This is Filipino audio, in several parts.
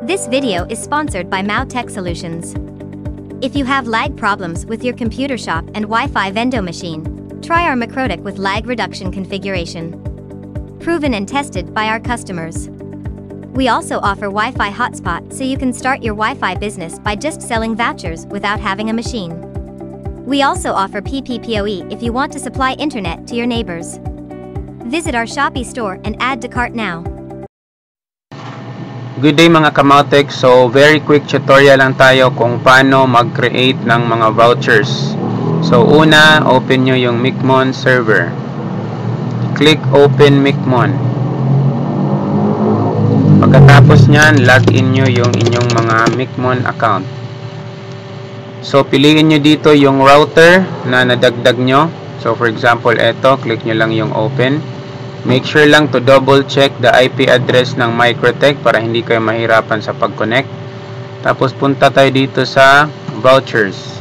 This video is sponsored by Mautech Solutions. If you have lag problems with your computer shop and Wi-Fi Vendo machine, try our Macrotic with lag reduction configuration. Proven and tested by our customers. We also offer Wi-Fi hotspot so you can start your Wi-Fi business by just selling vouchers without having a machine. We also offer PPPoE if you want to supply internet to your neighbors. Visit our Shopee store and add to cart now. Good day mga Kamautek. So very quick tutorial lang tayo kung paano mag-create ng mga vouchers. So una, open nyo yung Micmon server. Click open Micmon. Pagkatapos nyan, login nyo yung inyong mga Micmon account. So piliin nyo dito yung router na nadagdag nyo. So for example, eto, click nyo lang yung open. Make sure lang to double check the IP address ng Microtech para hindi kayo mahirapan sa pag-connect. Tapos punta tayo dito sa vouchers.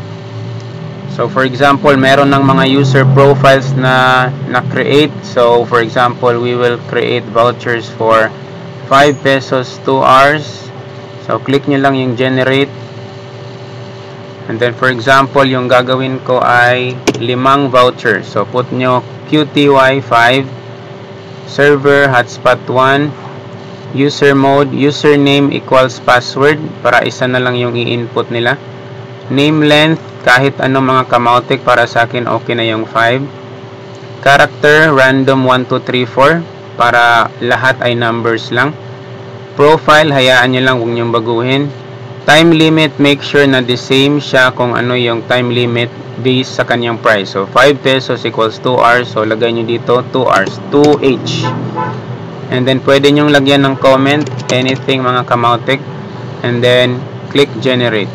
So for example, meron ng mga user profiles na na-create. So for example, we will create vouchers for 5 pesos 2 hours. So click nyo lang yung generate. And then for example, yung gagawin ko ay 5 vouchers. So put nyo QTY 5, server hotspot 1, user mode, username equals password para isa na lang yung i-input nila. Name length, kahit ano mga Kamautek, para sa akin okay na yung 5. Character, random 1, 2, 3, 4 para lahat ay numbers lang. Profile, hayaan nyo lang, huwag nyong baguhin. Time limit, make sure na the same siya kung ano yung time limit based sa kanyang price. So 5 pesos equals 2 hours. So lagay nyo dito 2 hours, 2H. And then pwede nyong lagyan ng comment, anything mga Kamautek. And then click generate.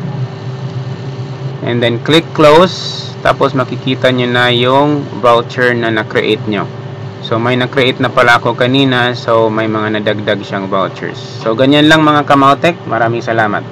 And then click close. Tapos makikita nyo na yung voucher na na-create nyo. So may na-create na pala ako kanina. So may mga nadagdag siyang vouchers. So ganyan lang mga Kamautek. Maraming salamat.